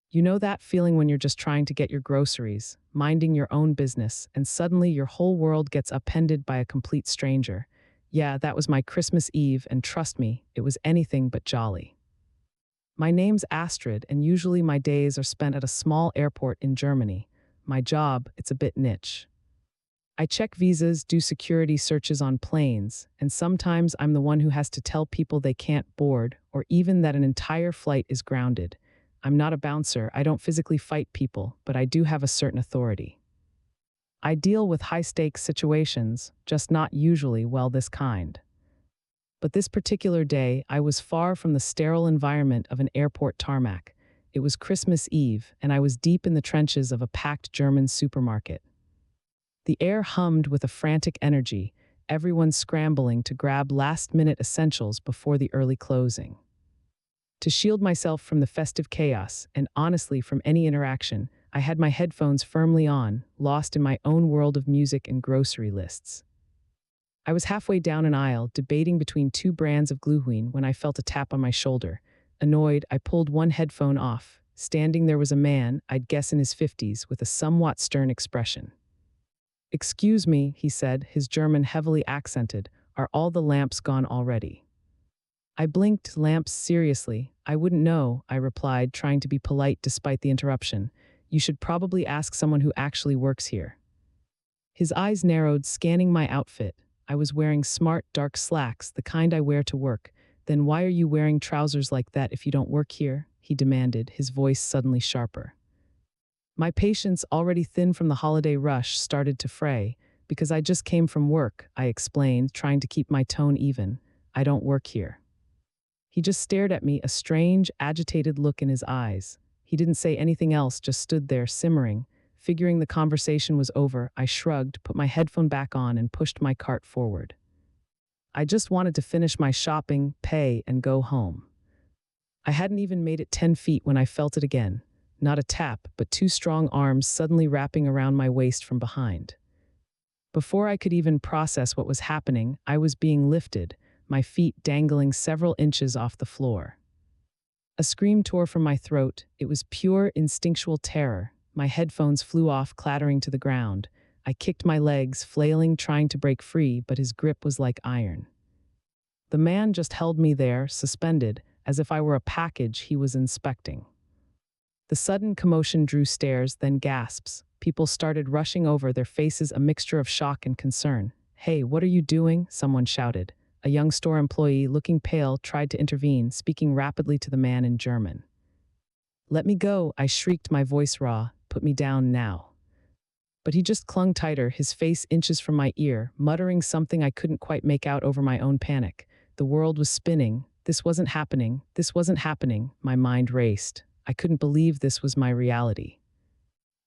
You know that feeling when you're just trying to get your groceries, minding your own business, and suddenly your whole world gets upended by a complete stranger? Yeah, that was my Christmas Eve, and trust me, it was anything but jolly. My name's Astrid, and usually my days are spent at a small airport in Germany. My job, it's a bit niche. I check visas, do security searches on planes, and sometimes I'm the one who has to tell people they can't board or even that an entire flight is grounded. I'm not a bouncer, I don't physically fight people, but I do have a certain authority. I deal with high-stakes situations, just not usually, well, this kind. But this particular day, I was far from the sterile environment of an airport tarmac. It was Christmas Eve, and I was deep in the trenches of a packed German supermarket. The air hummed with a frantic energy, everyone scrambling to grab last-minute essentials before the early closing. To shield myself from the festive chaos, and honestly from any interaction, I had my headphones firmly on, lost in my own world of music and grocery lists. I was halfway down an aisle, debating between two brands of Glühwein when I felt a tap on my shoulder. Annoyed, I pulled one headphone off. Standing there was a man, I'd guess in his 50s, with a somewhat stern expression. "Excuse me," he said, his German heavily accented, "are all the lamps gone already?" I blinked. "Lamps, seriously? I wouldn't know," I replied, trying to be polite despite the interruption. "You should probably ask someone who actually works here." His eyes narrowed, scanning my outfit. I was wearing smart, dark slacks, the kind I wear to work. "Then why are you wearing trousers like that if you don't work here?" he demanded, his voice suddenly sharper. My patience, already thin from the holiday rush, started to fray. "Because I just came from work," I explained, trying to keep my tone even. "I don't work here." He just stared at me, a strange, agitated look in his eyes. He didn't say anything else, just stood there, simmering. Figuring the conversation was over, I shrugged, put my headphone back on, and pushed my cart forward. I just wanted to finish my shopping, pay, and go home. I hadn't even made it 10 feet when I felt it again. Not a tap, but two strong arms suddenly wrapping around my waist from behind. Before I could even process what was happening, I was being lifted, my feet dangling several inches off the floor. A scream tore from my throat. It was pure instinctual terror. My headphones flew off, clattering to the ground. I kicked my legs, flailing, trying to break free, but his grip was like iron. The man just held me there, suspended, as if I were a package he was inspecting. The sudden commotion drew stares, then gasps. People started rushing over, their faces a mixture of shock and concern. "Hey, what are you doing?" someone shouted. A young store employee, looking pale, tried to intervene, speaking rapidly to the man in German. "Let me go," I shrieked, my voice raw. "Put me down now." But he just clung tighter, his face inches from my ear, muttering something I couldn't quite make out over my own panic. The world was spinning. This wasn't happening. This wasn't happening. My mind raced. I couldn't believe this was my reality.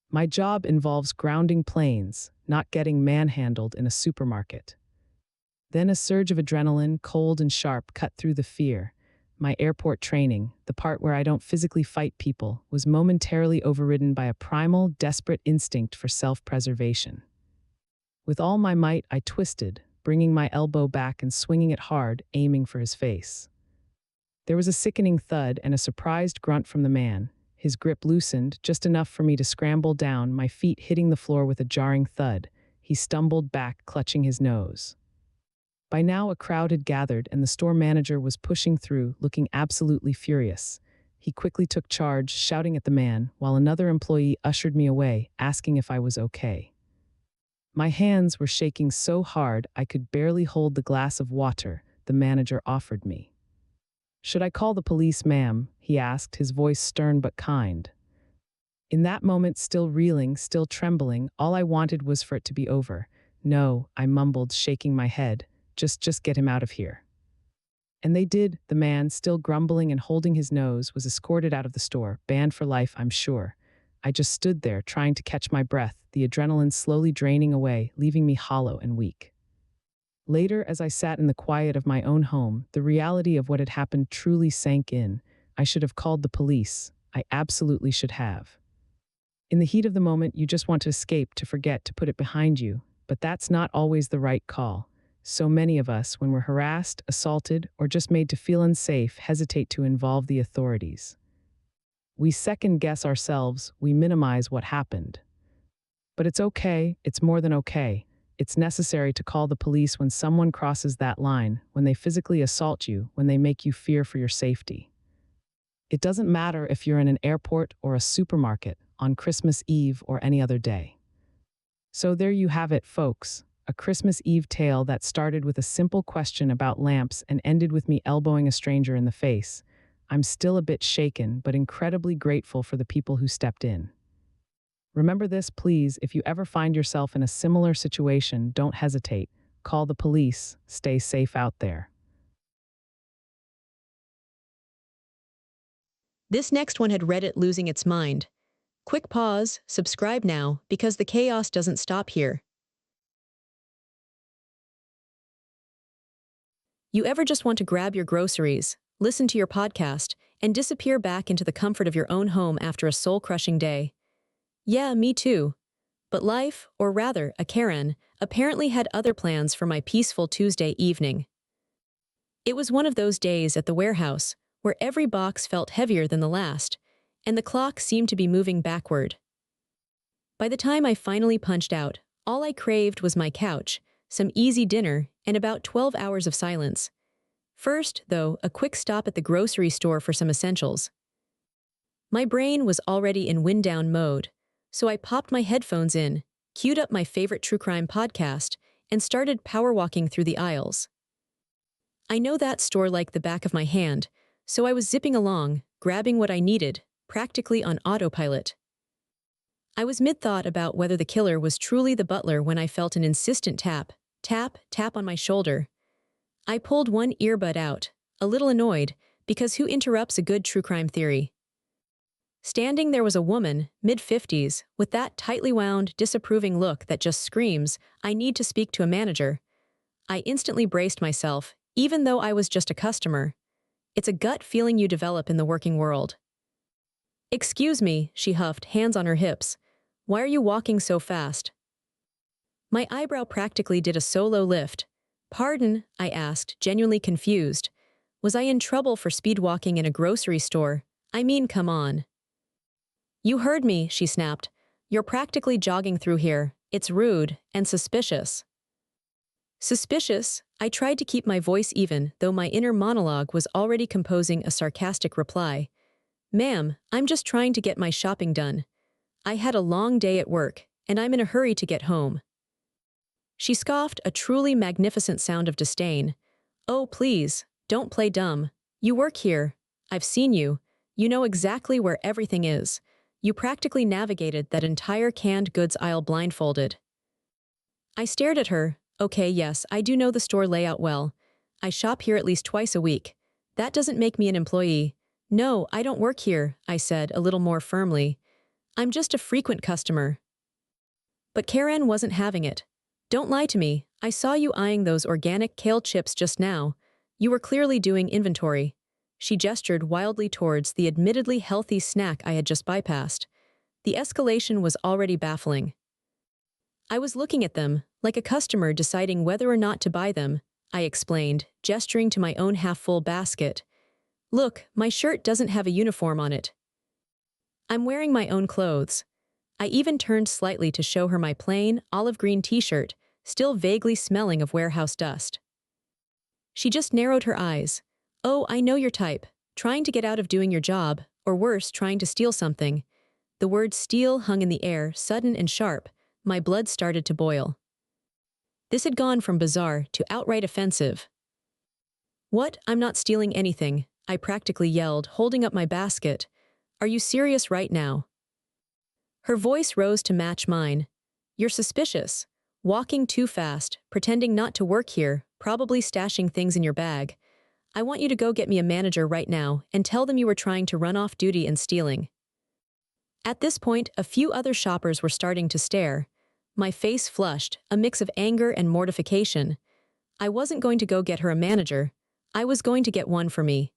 My job involves grounding planes, not getting manhandled in a supermarket. Then a surge of adrenaline, cold and sharp, cut through the fear. My airport training, the part where I don't physically fight people, was momentarily overridden by a primal, desperate instinct for self-preservation. With all my might, I twisted, bringing my elbow back and swinging it hard, aiming for his face. There was a sickening thud and a surprised grunt from the man. His grip loosened, just enough for me to scramble down, my feet hitting the floor with a jarring thud. He stumbled back, clutching his nose. By now, a crowd had gathered, and the store manager was pushing through, looking absolutely furious. He quickly took charge, shouting at the man, while another employee ushered me away, asking if I was okay. My hands were shaking so hard I could barely hold the glass of water the manager offered me. "Should I call the police, ma'am?" he asked, his voice stern but kind. In that moment, still reeling, still trembling, all I wanted was for it to be over. "No," I mumbled, shaking my head. Just get him out of here." And they did. The man, still grumbling and holding his nose, was escorted out of the store, banned for life, I'm sure. I just stood there, trying to catch my breath, the adrenaline slowly draining away, leaving me hollow and weak. Later, as I sat in the quiet of my own home, the reality of what had happened truly sank in. I should have called the police. I absolutely should have. In the heat of the moment, you just want to escape, to forget, to put it behind you. But that's not always the right call. So many of us, when we're harassed, assaulted, or just made to feel unsafe, hesitate to involve the authorities. We second-guess ourselves, we minimize what happened. But it's okay, it's more than okay. It's necessary to call the police when someone crosses that line, when they physically assault you, when they make you fear for your safety. It doesn't matter if you're in an airport or a supermarket, on Christmas Eve or any other day. So there you have it, folks. A Christmas Eve tale that started with a simple question about lamps and ended with me elbowing a stranger in the face. I'm still a bit shaken, but incredibly grateful for the people who stepped in. Remember this, please, if you ever find yourself in a similar situation, don't hesitate. Call the police. Stay safe out there. This next one had Reddit losing its mind. Quick pause, subscribe now, because the chaos doesn't stop here. You ever just want to grab your groceries, listen to your podcast, and disappear back into the comfort of your own home after a soul-crushing day? Yeah, me too. But life, or rather, a Karen, apparently had other plans for my peaceful Tuesday evening. It was one of those days at the warehouse, where every box felt heavier than the last, and the clock seemed to be moving backward. By the time I finally punched out, all I craved was my couch, some easy dinner, and about 12 hours of silence. First, though, a quick stop at the grocery store for some essentials. My brain was already in wind-down mode, so I popped my headphones in, queued up my favorite true crime podcast, and started power walking through the aisles. I know that store like the back of my hand, so I was zipping along, grabbing what I needed, practically on autopilot. I was mid-thought about whether the killer was truly the butler when I felt an insistent tap, tap, tap on my shoulder. I pulled one earbud out, a little annoyed, because who interrupts a good true crime theory? Standing there was a woman, mid-50s, with that tightly wound, disapproving look that just screams, "I need to speak to a manager." I instantly braced myself, even though I was just a customer. It's a gut feeling you develop in the working world. "Excuse me," she huffed, hands on her hips. "Why are you walking so fast?" My eyebrow practically did a solo lift. "Pardon?" I asked, genuinely confused. Was I in trouble for speed walking in a grocery store? I mean, come on. "You heard me," she snapped. "You're practically jogging through here. It's rude and suspicious." Suspicious? I tried to keep my voice even, though my inner monologue was already composing a sarcastic reply. "Ma'am, I'm just trying to get my shopping done. I had a long day at work, and I'm in a hurry to get home." She scoffed, a truly magnificent sound of disdain. "Oh, please, don't play dumb. You work here. I've seen you. You know exactly where everything is. You practically navigated that entire canned goods aisle blindfolded." I stared at her. "Okay, yes, I do know the store layout well. I shop here at least twice a week. That doesn't make me an employee." "No, I don't work here," I said, a little more firmly. "I'm just a frequent customer." But Karen wasn't having it. "Don't lie to me. I saw you eyeing those organic kale chips just now. You were clearly doing inventory." She gestured wildly towards the admittedly healthy snack I had just bypassed. The escalation was already baffling. "I was looking at them, like a customer deciding whether or not to buy them," I explained, gesturing to my own half-full basket. "Look, my shirt doesn't have a uniform on it. I'm wearing my own clothes." I even turned slightly to show her my plain, olive green t-shirt, still vaguely smelling of warehouse dust. She just narrowed her eyes. "Oh, I know your type. Trying to get out of doing your job, or worse, trying to steal something." The word steal hung in the air, sudden and sharp. My blood started to boil. This had gone from bizarre to outright offensive. "What? I'm not stealing anything," I practically yelled, holding up my basket. "Are you serious right now?" Her voice rose to match mine. "You're suspicious. Walking too fast, pretending not to work here, probably stashing things in your bag. I want you to go get me a manager right now and tell them you were trying to run off duty and stealing." At this point, a few other shoppers were starting to stare. My face flushed, a mix of anger and mortification. I wasn't going to go get her a manager. I was going to get one for me.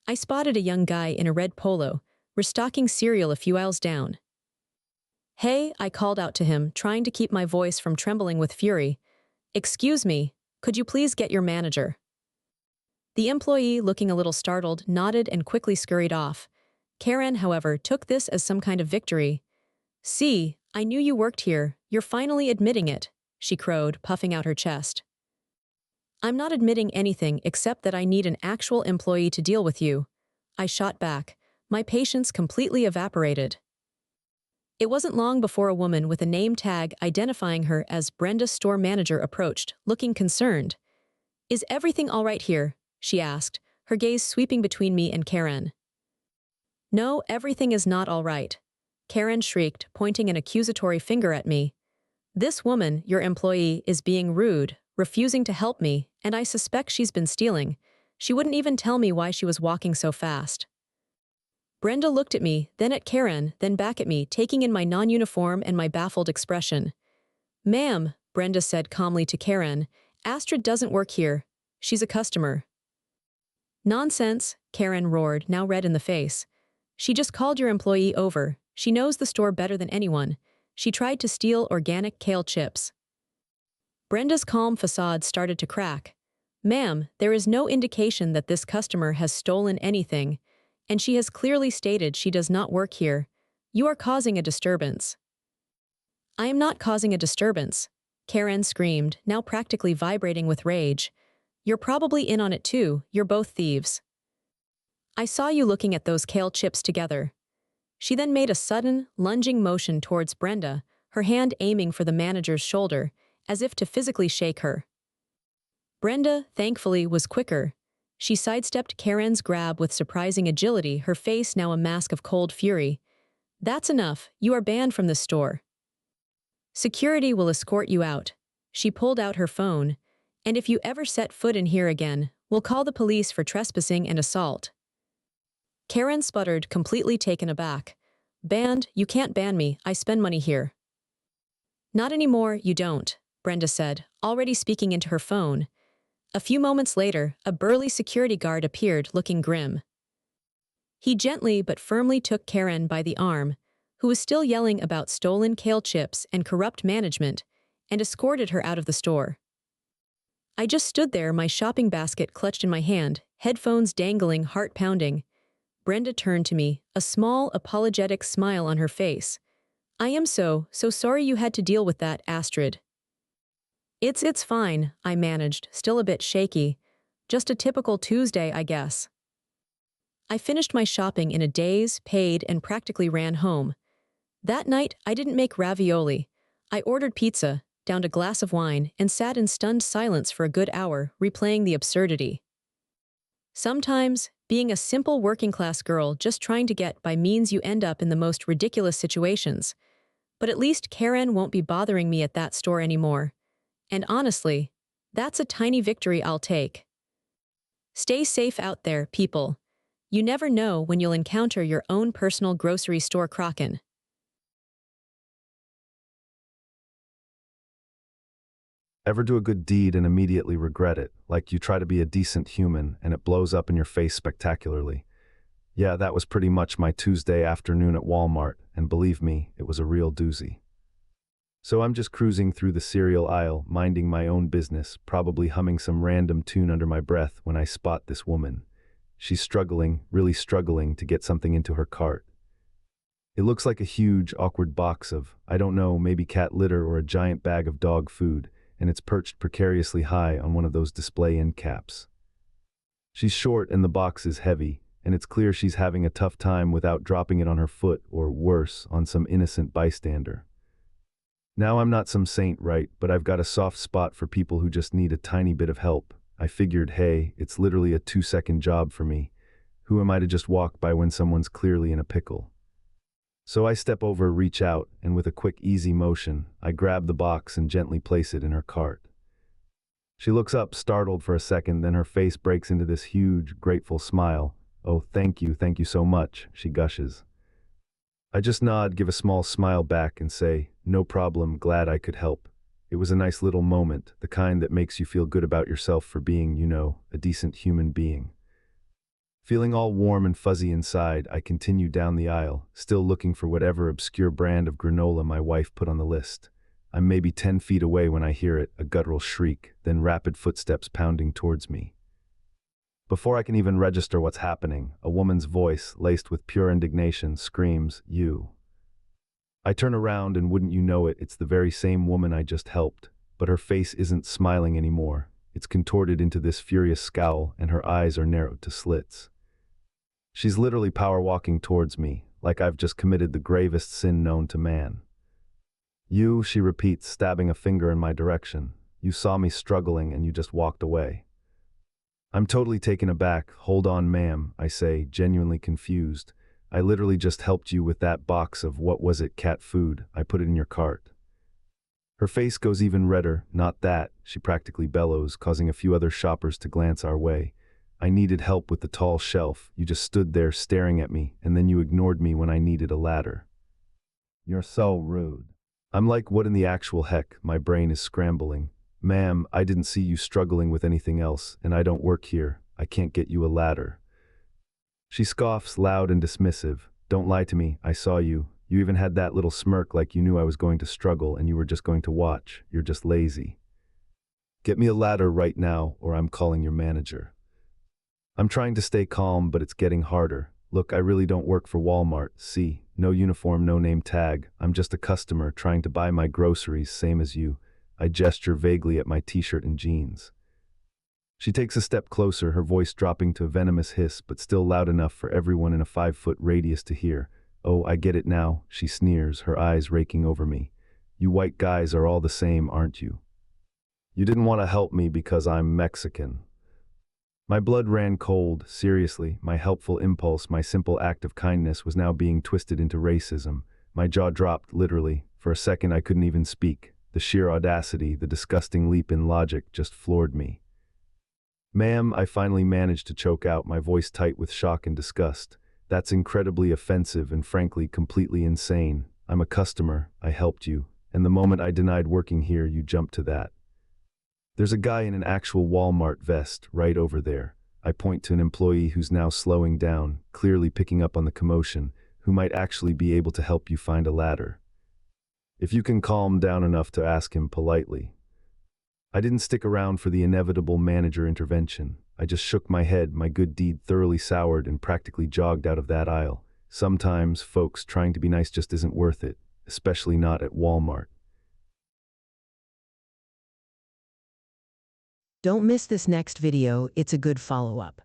I spotted a young guy in a red polo, restocking cereal a few aisles down. "Hey," I called out to him, trying to keep my voice from trembling with fury. "Excuse me, could you please get your manager?" The employee, looking a little startled, nodded and quickly scurried off. Karen, however, took this as some kind of victory. "See, I knew you worked here. You're finally admitting it," she crowed, puffing out her chest. "I'm not admitting anything except that I need an actual employee to deal with you," I shot back, my patience completely evaporated. It wasn't long before a woman with a name tag identifying her as Brenda's store manager approached, looking concerned. "Is everything all right here?" she asked, her gaze sweeping between me and Karen. "No, everything is not all right," Karen shrieked, pointing an accusatory finger at me. "This woman, your employee, is being rude, refusing to help me, and I suspect she's been stealing. She wouldn't even tell me why she was walking so fast." Brenda looked at me, then at Karen, then back at me, taking in my non-uniform and my baffled expression. "Ma'am," Brenda said calmly to Karen, "Astrid doesn't work here. She's a customer." "Nonsense," Karen roared, now red in the face. "She just called your employee over. She knows the store better than anyone. She tried to steal organic kale chips." Brenda's calm facade started to crack. "Ma'am, there is no indication that this customer has stolen anything, and she has clearly stated she does not work here. You are causing a disturbance." "I am not causing a disturbance," Karen screamed, now practically vibrating with rage. "You're probably in on it too, you're both thieves. I saw you looking at those kale chips together." She then made a sudden, lunging motion towards Brenda, her hand aiming for the manager's shoulder, as if to physically shake her. Brenda, thankfully, was quicker. She sidestepped Karen's grab with surprising agility, her face now a mask of cold fury. "That's enough, you are banned from this store. Security will escort you out." She pulled out her phone. "And if you ever set foot in here again, we'll call the police for trespassing and assault." Karen sputtered, completely taken aback. "Banned? You can't ban me, I spend money here." "Not anymore, you don't," Brenda said, already speaking into her phone. A few moments later, a burly security guard appeared, looking grim. He gently but firmly took Karen by the arm, who was still yelling about stolen kale chips and corrupt management, and escorted her out of the store. I just stood there, my shopping basket clutched in my hand, headphones dangling, heart pounding. Brenda turned to me, a small, apologetic smile on her face. "I am so sorry you had to deal with that, Astrid." It's fine," I managed, still a bit shaky. "Just a typical Tuesday, I guess." I finished my shopping in a daze, paid, and practically ran home. That night, I didn't make ravioli. I ordered pizza, downed a glass of wine, and sat in stunned silence for a good hour, replaying the absurdity. Sometimes, being a simple working-class girl just trying to get by means you end up in the most ridiculous situations. But at least Karen won't be bothering me at that store anymore. And honestly, that's a tiny victory I'll take. Stay safe out there, people. You never know when you'll encounter your own personal grocery store kraken. Ever do a good deed and immediately regret it, like you try to be a decent human and it blows up in your face spectacularly? Yeah, that was pretty much my Tuesday afternoon at Walmart, and believe me, it was a real doozy. So I'm just cruising through the cereal aisle, minding my own business, probably humming some random tune under my breath when I spot this woman. She's struggling, really struggling to get something into her cart. It looks like a huge, awkward box of, I don't know, maybe cat litter or a giant bag of dog food, and it's perched precariously high on one of those display end caps. She's short and the box is heavy, and it's clear she's having a tough time without dropping it on her foot or, worse, on some innocent bystander. Now I'm not some saint, right, but I've got a soft spot for people who just need a tiny bit of help. I figured, hey, it's literally a 2-second job for me. Who am I to just walk by when someone's clearly in a pickle? So I step over, reach out, and with a quick, easy motion, I grab the box and gently place it in her cart. She looks up, startled for a second, then her face breaks into this huge, grateful smile. "Oh, thank you so much," she gushes. I just nod, give a small smile back, and say, "No problem, glad I could help." It was a nice little moment, the kind that makes you feel good about yourself for being, a decent human being. Feeling all warm and fuzzy inside, I continue down the aisle, still looking for whatever obscure brand of granola my wife put on the list. I'm maybe 10 feet away when I hear it, a guttural shriek, then rapid footsteps pounding towards me. Before I can even register what's happening, a woman's voice, laced with pure indignation, screams, "You." I turn around and wouldn't you know it, it's the very same woman I just helped, but her face isn't smiling anymore. It's contorted into this furious scowl, and her eyes are narrowed to slits. She's literally power walking towards me, like I've just committed the gravest sin known to man. "You," she repeats, stabbing a finger in my direction. "You saw me struggling and you just walked away." I'm totally taken aback. "Hold on, ma'am," I say, genuinely confused. "I literally just helped you with that box of, what was it, cat food. I put it in your cart." Her face goes even redder. "Not that," she practically bellows, causing a few other shoppers to glance our way. "I needed help with the tall shelf. You just stood there staring at me, and then you ignored me when I needed a ladder." "You're so rude." I'm like, what in the actual heck? My brain is scrambling. "Ma'am, I didn't see you struggling with anything else, and I don't work here. I can't get you a ladder." She scoffs, loud and dismissive. "Don't lie to me. I saw you. You even had that little smirk like you knew I was going to struggle and you were just going to watch. You're just lazy. Get me a ladder right now, or I'm calling your manager." I'm trying to stay calm, but it's getting harder. "Look, I really don't work for Walmart. See, no uniform, no name tag. I'm just a customer trying to buy my groceries, same as you." I gesture vaguely at my t-shirt and jeans. She takes a step closer, her voice dropping to a venomous hiss, but still loud enough for everyone in a 5-foot radius to hear. "Oh, I get it now," she sneers, her eyes raking over me. "You white guys are all the same, aren't you? You didn't want to help me because I'm Mexican." My blood ran cold. Seriously, my helpful impulse, my simple act of kindness was now being twisted into racism. My jaw dropped, literally. For a second I couldn't even speak. The sheer audacity, the disgusting leap in logic just floored me. "Ma'am," I finally managed to choke out, my voice tight with shock and disgust. "That's incredibly offensive and frankly completely insane. I'm a customer, I helped you, and the moment I denied working here, you jumped to that. There's a guy in an actual Walmart vest right over there." I point to an employee who's now slowing down, clearly picking up on the commotion, "who might actually be able to help you find a ladder. If you can calm down enough to ask him politely." I didn't stick around for the inevitable manager intervention. I just shook my head, my good deed thoroughly soured, and practically jogged out of that aisle. Sometimes, folks, trying to be nice just isn't worth it, especially not at Walmart. Don't miss this next video, it's a good follow-up.